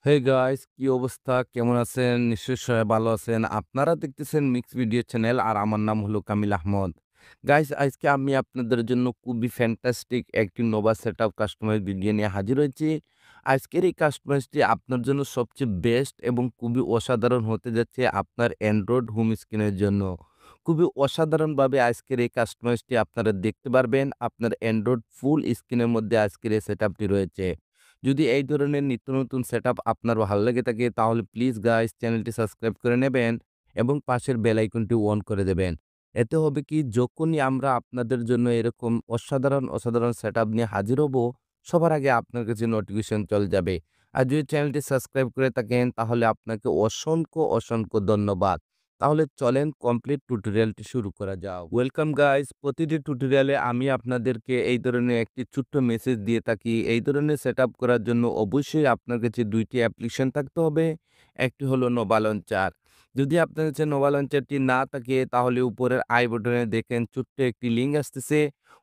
Hey guys, কি অবস্থা? কেমন আছেন? নিশ্চয়ই সবাই ভালো আছেন। আপনারা দেখতেছেন মিক্স ভিডিও চ্যানেল আর আমার নাম হলো কামিল আহমদ। গাইস, আজকে আমি আপনাদের জন্য খুবই ফ্যান্টাস্টিক একটি নোভা সেটআপ কাস্টমাইজ ভিডিও নিয়ে হাজির হয়েছি। আজকের এই কাস্টমাইজটি আপনার জন্য সবচেয়ে বেস্ট এবং খুবই অসাধারণ হতে যাচ্ছে আপনার অ্যান্ড্রয়েড হোম স্ক্রিনের জন্য। খুবই অসাধারণভাবে আজকের এই কাস্টমাইজটি আপনারা দেখতে পারবেন। আপনার অ্যান্ড্রয়েড ফুল স্ক্রিনের মধ্যে আজকের এই সেটআপটি রয়েছে। যদি এই ধরনের নিত্য নতুন সেটআপ আপনার ভালো লেগে থাকে তাহলে প্লিজ গাইস চ্যানেলটি সাবস্ক্রাইব করে নেবেন এবং পাশের বেল আইকনটি অন করে দেবেন। এতে হবে কি যখনই আমরা আপনাদের জন্য এরকম অসাধারণ সেটআপ নিয়ে হাজির হব, সবার আগে আপনার কাছে নোটিফিকেশন চলে যাবে। আর যদি চ্যানেলটি সাবস্ক্রাইব করে থাকেন তাহলে আপনাকে অসংখ্য ধন্যবাদ। তাহলে চলেন কমপ্লিট টিউটোরিয়ালটি শুরু করা যাক। ওয়েলকাম গাইস, প্রতিটি টিউটোরিয়ালে আমি আপনাদেরকে এই ধরনের একটি ছোট্ট মেসেজ দিয়ে থাকি। এই ধরনের সেটআপ করার জন্য অবশ্যই আপনার কাছে ২ টি অ্যাপ্লিকেশন থাকতে হবে। একটি হলো নোভা লঞ্চার। যদি আপনার কাছে নোভা লঞ্চারটি না থাকে তাহলে উপরের আই বাটনে দেখেন ছোট্ট একটি লিঙ্ক আসতেছে।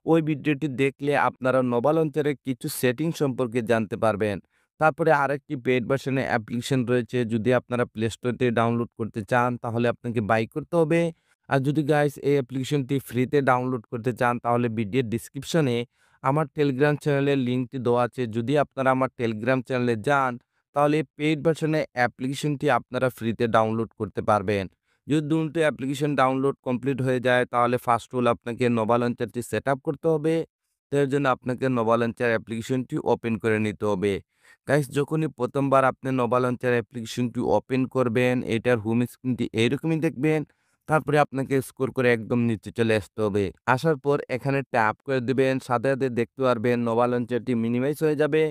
ওই ভিডিওটি দেখলে আপনারা নোভা লঞ্চারের কিছু সেটিং সম্পর্কে জানতে পারবেন। তারপরে আরেকটি পেইড ভার্শনের অ্যাপ্লিকেশন রয়েছে। যদি আপনারা প্লে স্টোর থেকে ডাউনলোড করতে চান তাহলে আপনাকে বাই করতে হবে। আর যদি গাইস এই অ্যাপ্লিকেশনটি ফ্রিতে ডাউনলোড করতে চান তাহলে ভিডিওর ডেসক্রিপশনে আমার টেলিগ্রাম চ্যানেলের লিঙ্কটি দেওয়া আছে। যদি আপনারা আমার টেলিগ্রাম চ্যানেলে যান তাহলে পেইড ভার্শনের অ্যাপ্লিকেশনটি আপনারা ফ্রিতে ডাউনলোড করতে পারবেন। যদি দুটো অ্যাপ্লিকেশন ডাউনলোড কমপ্লিট হয়ে যায় তাহলে ফার্স্ট হলো আপনাকে নোভা লঞ্চারটি সেটআপ করতে হবে। তো এর জন্য আপনাকে নোভা লঞ্চার অ্যাপ্লিকেশনটি ওপেন করে নিতে হবে। গাইস, যখনই প্রথমবার আপনি নোভা লঞ্চার অ্যাপ্লিকেশনটি ওপেন করবেন, এটার হোম স্ক্রিনটি এইরকমই দেখবেন। তারপরে আপনাকে স্ক্রল করে একদম নিচে চলে আসতে হবে। আসার পর এখানে ট্যাপ করে দিবেন। সাথে দেখতে পারবেন নোভা লঞ্চারটি মিনিমাইজ হয়ে যাবে।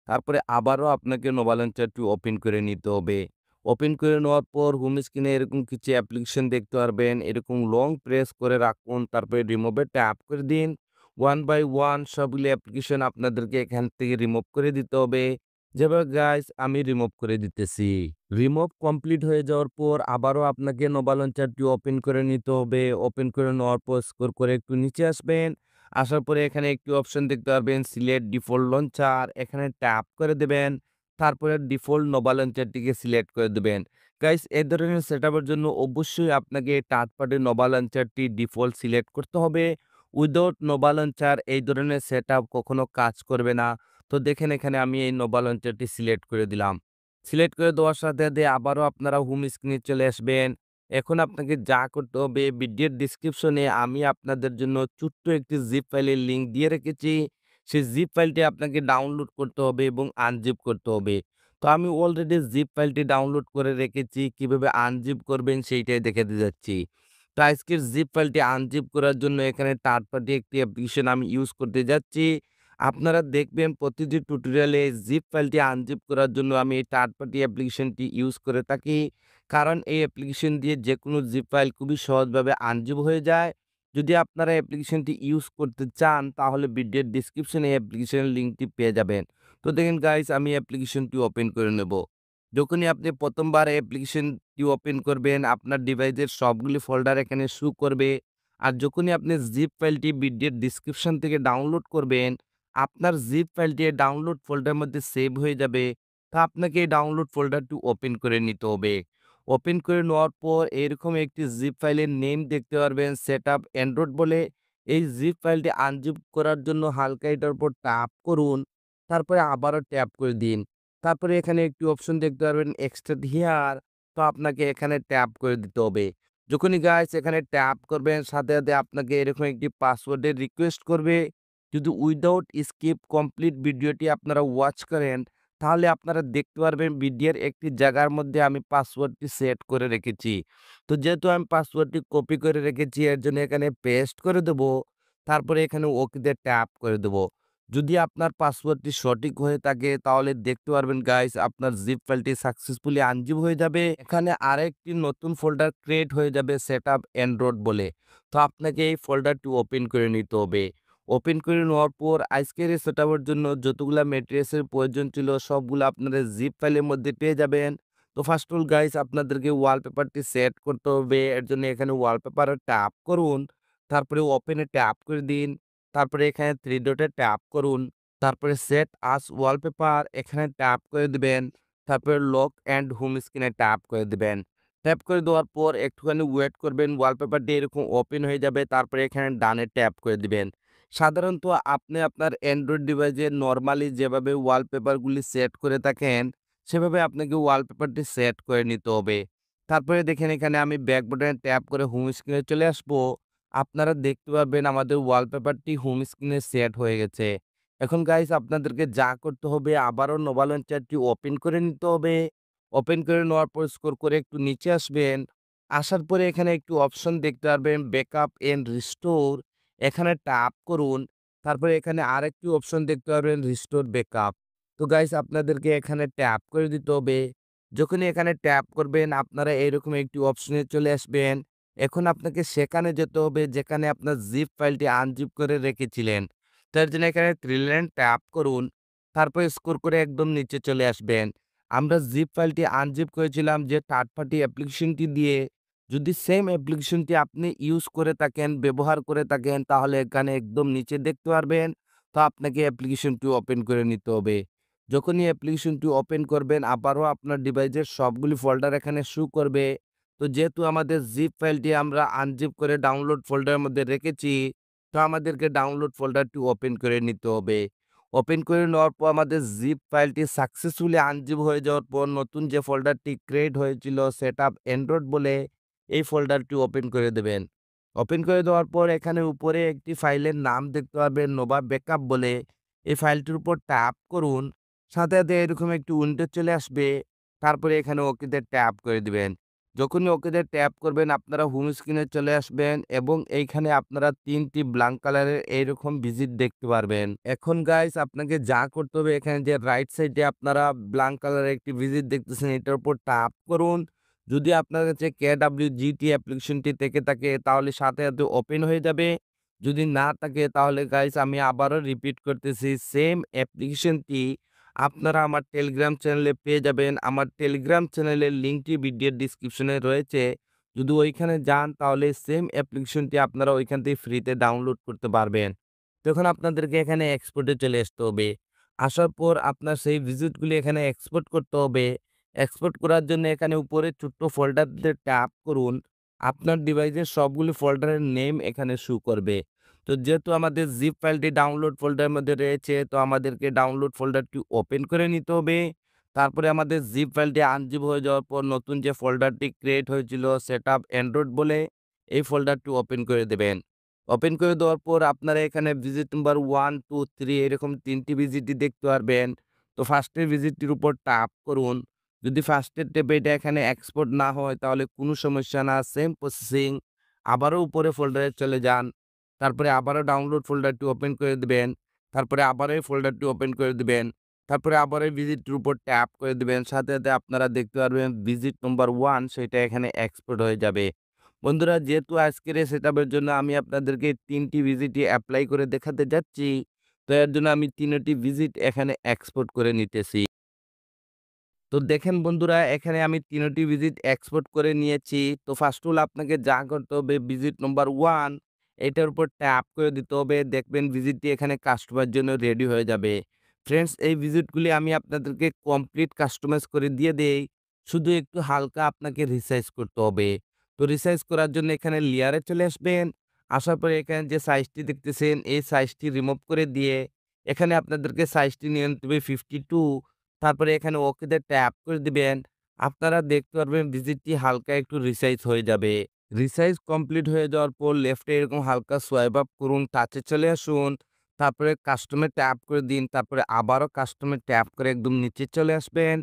তারপরে আবারও আপনাকে নোভা লঞ্চারটি ওপেন করে নিতে হবে। ওপেন করে নেওয়ার পর হোম স্ক্রিনে এরকম কিছু অ্যাপ্লিকেশন দেখতে পারবেন। এরকম লং প্রেস করে রাখুন। তারপরে রিমুভ এ ট্যাপ করে দিন। ওয়ান বাই ওয়ান সবগুলো অ্যাপ্লিকেশন আপনাদেরকে এখান থেকে রিমুভ করে দিতে হবে। যেভাবে গাইস আমি রিমুভ করে দিতেছি। রিমুভ কমপ্লিট হয়ে যাওয়ার পর আবারও আপনাকে নোভা লঞ্চারটি ওপেন করে নিতে হবে। ওপেন করে নেওয়ার পর স্ক্রল করে একটু নিচে আসবেন। আসার পরে এখানে একটি অপশন দেখতে পারবেন সিলেক্ট ডিফল্ট লঞ্চার। এখানে ট্যাপ করে দেবেন। তারপরে ডিফল্ট নোভা লঞ্চারটিকে সিলেক্ট করে দেবেন। গাইস, এই ধরনের সেটআপের জন্য অবশ্যই আপনাকে থার্ড পার্টি নোভা লঞ্চারটি ডিফল্ট সিলেক্ট করতে হবে। উইদাউট নোভা লঞ্চার এই ধরনের সেটআপ কখনো কাজ করবে না। তো দেখেন এখানে আমি এই নোভা লঞ্চারটি সিলেক্ট করে দিলাম। সিলেক্ট করে দেওয়ার সাথে আবারও আপনারা হোম স্ক্রিনে চলে আসবেন। এখন আপনাকে যা করতে হবে ভিডিওর ডেসক্রিপশনে আমি আপনাদের জন্য ছোট্ট একটি জিপ ফাইলের লিঙ্ক দিয়ে রেখেছি। সেই জিপ ফাইলটি আপনাকে ডাউনলোড করতে হবে এবং আনজিপ করতে হবে। তো আমি অলরেডি জিপ ফাইলটি ডাউনলোড করে রেখেছি। কিভাবে আনজিপ করবেন সেইটাই দেখাতে যাচ্ছি। তো আজকের জিপ ফাইলটি আনজিপ করার জন্য এখানে থার্ড পার্টি একটি অ্যাপ্লিকেশন আমি ইউজ করতে যাচ্ছি। আপনারা দেখবেন প্রতিটি টিউটোরিয়ালে জিপ ফাইলটি আনজিপ করার জন্য আমি এই থার্ড পার্টি অ্যাপ্লিকেশনটি ইউজ করে থাকি। কারণ এই অ্যাপ্লিকেশন দিয়ে যেকোনো জিপ ফাইল খুবই সহজভাবে আনজিপ হয়ে যায়। যদি আপনারা অ্যাপ্লিকেশনটি ইউজ করতে চান তাহলে ভিডিওর ডেসক্রিপশনে অ্যাপ্লিকেশনের লিঙ্কটি পেয়ে যাবেন। তো দেখেন গাইস, আমি অ্যাপ্লিকেশনটি ওপেন করে নেব। যখনই আপনি প্রথমবার অ্যাপ্লিকেশনটি ওপেন করবেন আপনার ডিভাইসের সবগুলি ফোল্ডার এখানে শো করবে। আর যখনই আপনি জিপ ফাইলটি ভিডিওর ডেসক্রিপশন থেকে ডাউনলোড করবেন আপনার জিপ ফাইলটি ডাউনলোড ফোল্ডারের মধ্যে সেভ হয়ে যাবে। তা আপনাকে এই ডাউনলোড ফোল্ডারটি ওপেন করে নিতে হবে। ওপেন করে নেওয়ার পর এরকম একটি জিপ ফাইলের নেম দেখতে পারবেন সেটআপ অ্যান্ড্রয়েড বলে। এই জিপ ফাইলটি আনজিপ করার জন্য হালকা এটার উপর ট্যাপ করুন। তারপরে আবারও ট্যাপ করে দিন। তারপরে এখানে একটি অপশন দেখতে পারবেন এক্সট্রাক্ট হিয়ার। তো আপনাকে এখানে ট্যাপ করে দিতে হবে। যখনই গাইস এখানে ট্যাপ করবেন সাথে আপনাকে এরকম একটি পাসওয়ার্ডের রিকোয়েস্ট করবে। যদি উইদাউট স্কিপ কমপ্লিট ভিডিওটি আপনারা ওয়াচ করেন তাহলে আপনারা দেখতে পারবেন ভিডিওর একটি জায়গার মধ্যে আমি পাসওয়ার্ডটি সেট করে রেখেছি। তো যেহেতু আমি পাসওয়ার্ডটি কপি করে রেখেছি এর জন্য এখানে পেস্ট করে দেব। তারপরে এখানে ওকেতে ট্যাপ করে দেব। যদি আপনার পাসওয়ার্ডটি সঠিক হয়ে থাকে তাহলে দেখতে পারবেন গাইস আপনার জিপ ফাইলটি সাকসেসফুলি আনজিপ হয়ে যাবে। এখানে আরেকটি নতুন ফোল্ডার ক্রিয়েট হয়ে যাবে সেটআপ অ্যান্ড্রয়েড বলে। তো আপনাকে এই ফোল্ডারটি ওপেন করে নিতে হবে। ওপেন করে নেওয়ার পর আজকের এই সেটআপের জন্য যতগুলা ম্যাটেরিয়ালসের প্রয়োজন ছিল সবগুলো আপনারা জিপ ফাইলের মধ্যে পেয়ে যাবেন। তো ফার্স্ট অল গাইস আপনাদেরকে ওয়ালপেপারটি সেট করতে হবে। এর জন্য এখানে ওয়ালপেপারে ট্যাপ করুন। তারপরে ওপেনে ট্যাপ করে দিন। তারপরে এখানে 3 ডটে ট্যাপ করুন। তারপরে সেট আস ওয়ালপেপার এখানে ট্যাপ করে দিবেন। তারপরে লক অ্যান্ড হোম স্ক্রিনে ট্যাপ করে দিবেন। ট্যাপ করে দেওয়ার পর একটুখানি ওয়েট করবেন, ওয়ালপেপারটি এরকম ওপেন হয়ে যাবে। তারপরে এখানে ডানে ট্যাপ করে দিবেন। সাধারণত আপনি আপনার অ্যান্ড্রয়েড ডিভাইসে নরমালি যেভাবে ওয়ালপেপারগুলি সেট করে থাকেন, সেভাবে আপনাকে ওয়ালপেপারটি সেট করে নিতে হবে। তারপরে দেখেন এখানে আমি ব্যাক বাটনে ট্যাপ করে হোম স্ক্রিনে চলে আসবো। আপনারা দেখতে পারবেন আমাদের ওয়ালপেপারটি হোম স্ক্রিনে সেট হয়ে গেছে। এখন গাইস আপনাদেরকে যা করতে হবে আবারও নোভা লঞ্চারটি ওপেন করে নিতে হবে। ওপেন করে নেওয়ার পর স্ক্রল করে একটু নিচে আসবেন। আসার পরে এখানে একটু অপশন দেখতে পারবেন ব্যাকআপ এন্ড রিস্টোর। এখানে ট্যাপ করুন। তারপরে এখানে আরেকটি অপশন দেখতে পারবেন রিস্টোর ব্যাকআপ। তো গাইস আপনাদেরকে এখানে ট্যাপ করে দিতে হবে। যখনই এখানে ট্যাপ করবেন আপনারা এরকম একটি অপশনে চলে আসবেন। এখন আপনাকে সেখানে যেতে হবে যেখানে আপনার জিপ ফাইলটি আনজিপ করে রেখেছিলেন। তার জন্য এখানে 3 লাইন ট্যাপ করুন। তারপর স্ক্রল করে একদম নিচে চলে আসবেন। আমরা জিপ ফাইলটি আনজিপ করেছিলাম যে থার্ড পার্টি অ্যাপ্লিকেশনটি দিয়ে। যদি সেম অ্যাপ্লিকেশনটি আপনি ইউজ করে থাকেন, ব্যবহার করে থাকেন তাহলে এখানে একদম নিচে দেখতে পারবেন। তো আপনাকে অ্যাপ্লিকেশনটি ওপেন করে নিতে হবে। যখনই অ্যাপ্লিকেশনটি ওপেন করবেন আবারও আপনার ডিভাইসের সবগুলি ফোল্ডার এখানে শো করবে। তো যেহেতু আমাদের জিপ ফাইলটি আমরা আনজিপ করে ডাউনলোড ফোল্ডারের মধ্যে রেখেছি, তো আমাদেরকে ডাউনলোড ফোল্ডারটি ওপেন করে নিতে হবে। ওপেন করে নেওয়ার পর আমাদের জিপ ফাইলটি সাকসেসফুলি আনজিপ হয়ে যাওয়ার পর নতুন যে ফোল্ডারটি ক্রিয়েট হয়েছিল সেটআপ অ্যান্ড্রয়েড বলে এই ফোল্ডারটি ওপেন করে দেবেন। ওপেন করে দেওয়ার পর এখানে উপরে একটি ফাইলের নাম দেখতে পাবেন নোভা ব্যাকআপ বলে। এই ফাইলটির উপর ট্যাপ করুন। সাথে, সাথে এরকম একটি উইন্ডো চলে আসবে। তারপরে এখানে ওকেতে ট্যাপ করে দিবেন। যখনই ওকেতে ট্যাপ করবেন আপনারা হোম স্ক্রিনে চলে আসবেন এবং এইখানে আপনারা ৩ টি ব্ল্যাঙ্ক কালারের এইরকম ভিজিট দেখতে পারবেন। এখন গাইস আপনাকে যা করতে হবে এখানে যে রাইট সাইডে আপনারা ব্ল্যাঙ্ক কালারের একটি ভিজিট দেখতেছেন এটার উপর ট্যাপ করুন। যদি আপনার কাছে KWGT অ্যাপ্লিকেশনটি থেকে থাকে তাহলে সাথে, সাথে ওপেন হয়ে যাবে। যদি না থাকে তাহলে গাইস আমি আবারও রিপিট করতেছি সেম অ্যাপ্লিকেশনটি আপনারা আমার টেলিগ্রাম চ্যানেলে পেয়ে যাবেন। আমার টেলিগ্রাম চ্যানেলের লিঙ্কটি ভিডিওর ডিসক্রিপশনে রয়েছে। যদি ওইখানে যান তাহলে সেম অ্যাপ্লিকেশনটি আপনারা ওইখান থেকে ফ্রিতে ডাউনলোড করতে পারবেন। তখন আপনাদেরকে এখানে এক্সপোর্টে চলে আসতে হবে। আসার পর আপনার সেই ভিজিটগুলি এখানে এক্সপোর্ট করতে হবে। এক্সপোর্ট করার জন্য এখানে উপরে ছোট্ট ফোল্ডারতে ট্যাপ করুন। আপনার ডিভাইসের সবগুলি ফোল্ডারের নেম এখানে শো করবে। তো যেহেতু আমাদের জিপ ফাইলটি ডাউনলোড ফোল্ডারের মধ্যে রয়েছে তো আমাদেরকে ডাউনলোড ফোল্ডারটি ওপেন করে নিতে হবে। তারপরে আমাদের জিপ ফাইলটি আনজিপ হয়ে যাওয়ার পর নতুন যে ফোল্ডারটি ক্রিয়েট হয়েছিল সেটআপ অ্যান্ড্রয়েড বলে এই ফোল্ডারটি ওপেন করে দেবেন। ওপেন করে দেওয়ার পর আপনারা এখানে ভিজিট নাম্বার 1, 2, 3 এরকম ৩ টি ভিজিটই দেখতে পারবেন। তো ফার্স্টের ভিজিটটির উপর ট্যাপ করুন। যদি ফার্স্টের ট্যাপে এটা এখানে এক্সপোর্ট না হয় তাহলে কোনো সমস্যা না, সেম প্রসেসিং। আবারও উপরে ফোল্ডারে চলে যান। তারপরে আবারও ডাউনলোড ফোল্ডারটি ওপেন করে দিবেন। তারপরে আবারও এই ফোল্ডারটি ওপেন করে দিবেন। তারপরে আবার এই ভিজিটটির উপর ট্যাপ করে দিবেন। সাথে, সাথে আপনারা দেখতে পারবেন ভিজিট নাম্বার 1 সেটা এখানে এক্সপোর্ট হয়ে যাবে। বন্ধুরা যেহেতু আজকের এই সেটআপের জন্য আমি আপনাদেরকে ৩ টি ভিজিটই এপ্লাই করে দেখাতে যাচ্ছি। তো এর জন্য আমি ৩ টি ভিজিট এখানে এক্সপোর্ট করে নিতেছি। তো দেখেন বন্ধুরা এখানে আমি ৩ টি ভিজিট এক্সপোর্ট করে নিয়েছি। তো ফার্স্ট অল আপনাকে যা করতে হবে ভিজিট নাম্বার 1 এটার উপর ট্যাপ করে দিতে হবে। দেখবেন ভিজিটটি এখানে কাস্টমার জন্য রেডি হয়ে যাবে। ফ্রেন্ডস এই ভিজিটগুলি আমি আপনাদেরকে কমপ্লিট কাস্টমাইজ করে দিয়ে দেই। শুধু একটু হালকা আপনাকে রিসাইজ করতে হবে। তো রিসাইজ করার জন্য এখানে লেয়ারে চলে আসবেন। আসার পরে এখানে যে সাইজটি দেখতেছেন এই সাইজটি রিমুভ করে দিয়ে এখানে আপনাদেরকে সাইজটি নিয়ে নিতে হবে 52। তারপরে এখানে ওকেতে ট্যাপ করে দিবেন। আপনারা দেখতে পারবেন ভিজিটটি হালকা একটু রিসাইজ হয়ে যাবে। রিসাইজ কমপ্লিট হয়ে যাওয়ার পর লেফটে এরকম হালকা সোয়াইপ আপ করুন, টাচে চলে আসুন। তারপরে কাস্টমে ট্যাপ করে দিন। তারপরে আবারও কাস্টমে ট্যাপ করে একদম নিচে চলে আসবেন।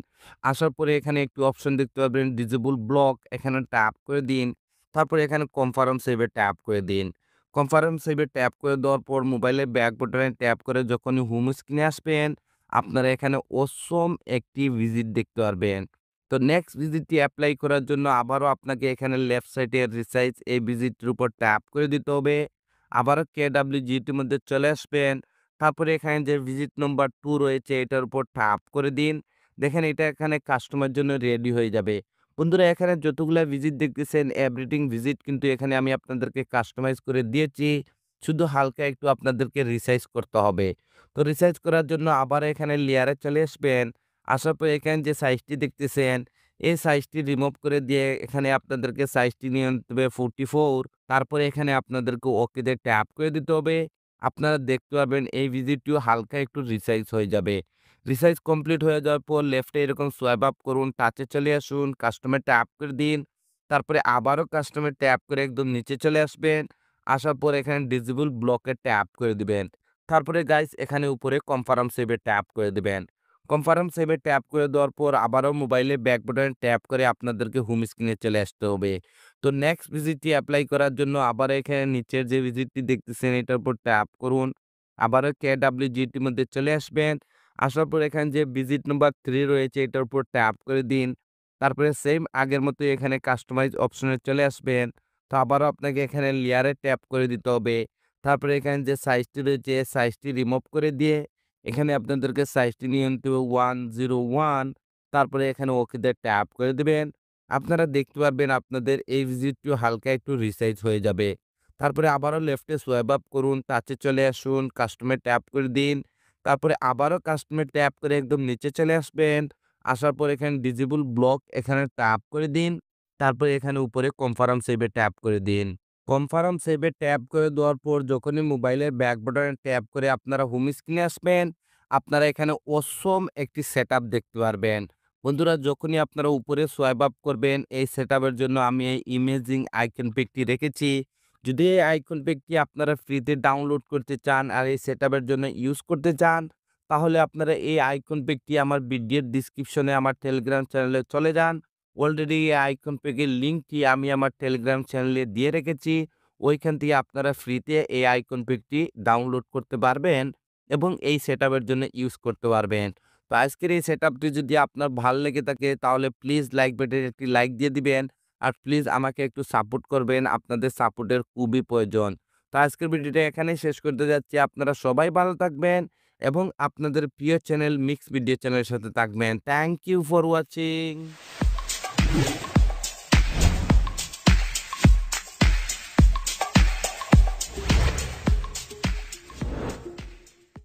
আসার পরে এখানে একটি অপশন দেখতে পাবেন ডিজেবল ব্লক এখানে ট্যাপ করে দিন। তারপরে এখানে কনফার্ম সেভে ট্যাপ করে দিন। কনফার্ম সেভে ট্যাপ করে দেওয়ার পর মোবাইলের ব্যাক বাটনে ট্যাপ করে যখনই হোম স্ক্রিনে আসবেন আপনারা এখানে অসম একটি ভিজিট দেখতে পারবেন। তো নেক্সট ভিজিটটি এপ্লাই করার জন্য আবারও আপনাকে এখানে লেফট সাইডে রিসাইজ এই ভিজিটটির উপর ট্যাপ করে দিতে হবে। আবারও KWGটির মধ্যে চলে আসবেন। তারপরে এখানে যে ভিজিট নাম্বার 2 রয়েছে এটার উপর ট্যাপ করে দিন। দেখেন এটা এখানে কাস্টমার জন্য রেডি হয়ে যাবে। বন্ধুরা এখানে যতগুলা ভিজিট দেখতেছেন এভরিথিং ভিজিট কিন্তু এখানে আমি আপনাদেরকে কাস্টমাইজ করে দিয়েছি। শুধু হালকা একটু আপনাদেরকে রিসাইজ করতে হবে। তো রিসার্চ করার জন্য আবার এখানে লেয়ারে চলে আসবেন। আসার পর এখানে যে সাইজটি দেখতেছেন, এই সাইজটি রিমুভ করে দিয়ে এখানে আপনাদেরকে সাইজটি নিয়ে নিতে হবে 44। তারপরে এখানে আপনাদেরকে ওকেতে ট্যাপ করে দিতে হবে। আপনারা দেখতে পারবেন এই ভিডিওটিও হালকা একটু রিসাইজ হয়ে যাবে। রিসাইজ কমপ্লিট হয়ে যাওয়ার পর লেফটে এরকম সোয়াইপ আপ করুন, টাচে চলে আসুন, কাস্টমে ট্যাপ করে দিন। তারপরে আবারও কাস্টমে ট্যাপ করে একদম নিচে চলে আসবেন। আসার পর এখানে ডিসেবল ব্লকে ট্যাপ করে দিবেন। তারপরে গাইস এখানে উপরে কনফার্ম সেভে ট্যাপ করে দিবেন। কনফার্ম সেভে ট্যাপ করে দেওয়ার পর আবারও মোবাইলে ব্যাক বাটনে ট্যাপ করে আপনাদেরকে হোম স্ক্রিনে চলে আসতে হবে। তো নেক্সট ভিজিটটি এপ্লাই করার জন্য আবার এখানে নিচের যে ভিজিটটি দেখতেছেন এটার উপর ট্যাপ করুন। আবারও KWGটির মধ্যে চলে আসবেন। আসার পর এখানে যে ভিজিট নাম্বার 3 রয়েছে এটার উপর ট্যাপ করে দিন। তারপরে সেম আগের মতোই এখানে কাস্টমাইজ অপশনে চলে আসবেন। তো আবারও আপনাকে এখানে লেয়ারে ট্যাপ করে দিতে হবে। তারপরে এখানে যে সাইজটি রয়েছে সাইজটি রিমুভ করে দিয়ে এখানে আপনাদেরকে সাইজটি নিয়ে নিতে হবে 101। তারপরে এখানে ওকেতে ট্যাপ করে দিবেন। আপনারা দেখতে পারবেন আপনাদের এই ভিজিটটিও হালকা একটু রিসাইজ হয়ে যাবে। তারপরে আবারও লেফটে সোয়াইপ আপ করুন, টাচে চলে আসুন, কাস্টমে ট্যাপ করে দিন। তারপরে আবারও কাস্টমে ট্যাপ করে একদম নিচে চলে আসবেন। আসার পর এখানে ডিসেবল ব্লক এখানে ট্যাপ করে দিন। তারপরে এখানে উপরে কনফার্ম সেভে ট্যাপ করে দিন। কনফার্ম সেভে ট্যাপ করে দেওয়ার পর যখনই মোবাইলের ব্যাক বাটনে ট্যাপ করে আপনারা হোম স্ক্রিনে আসবেন, আপনারা এখানে অসম একটি সেটআপ দেখতে পারবেন। বন্ধুরা যখনই আপনারা উপরে সোয়াইপ আপ করবেন এই সেটআপের জন্য আমি এই ইমেজিং আইকন পিকটি রেখেছি। যদি এই আইকন পিকটি আপনারা ফ্রিতে ডাউনলোড করতে চান আর এই সেটআপের জন্য ইউজ করতে চান, তাহলে আপনারা এই আইকন পিকটি আমার ভিডিওর ডেসক্রিপশনে আমার টেলিগ্রাম চ্যানেলে চলে যান। অলরেডি এই আইকন পেকের লিঙ্কটি আমি আমার টেলিগ্রাম চ্যানেলে দিয়ে রেখেছি। ওইখান থেকে আপনারা ফ্রিতে এই আইকন পেকটি ডাউনলোড করতে পারবেন এবং এই সেটআপের জন্য ইউজ করতে পারবেন। তো আজকের এই সেটআপটি যদি আপনার ভাল লেগে থাকে তাহলে প্লিজ লাইক বাটনে একটি লাইক দিয়ে দিবেন। আর প্লিজ আমাকে একটু সাপোর্ট করবেন। আপনাদের সাপোর্টের খুবই প্রয়োজন। তো আজকের ভিডিওটা এখানেই শেষ করতে যাচ্ছি। আপনারা সবাই ভালো থাকবেন এবং আপনাদের প্রিয় চ্যানেল মিক্স ভিডিও চ্যানেলের সাথে থাকবেন। Thank you for watching.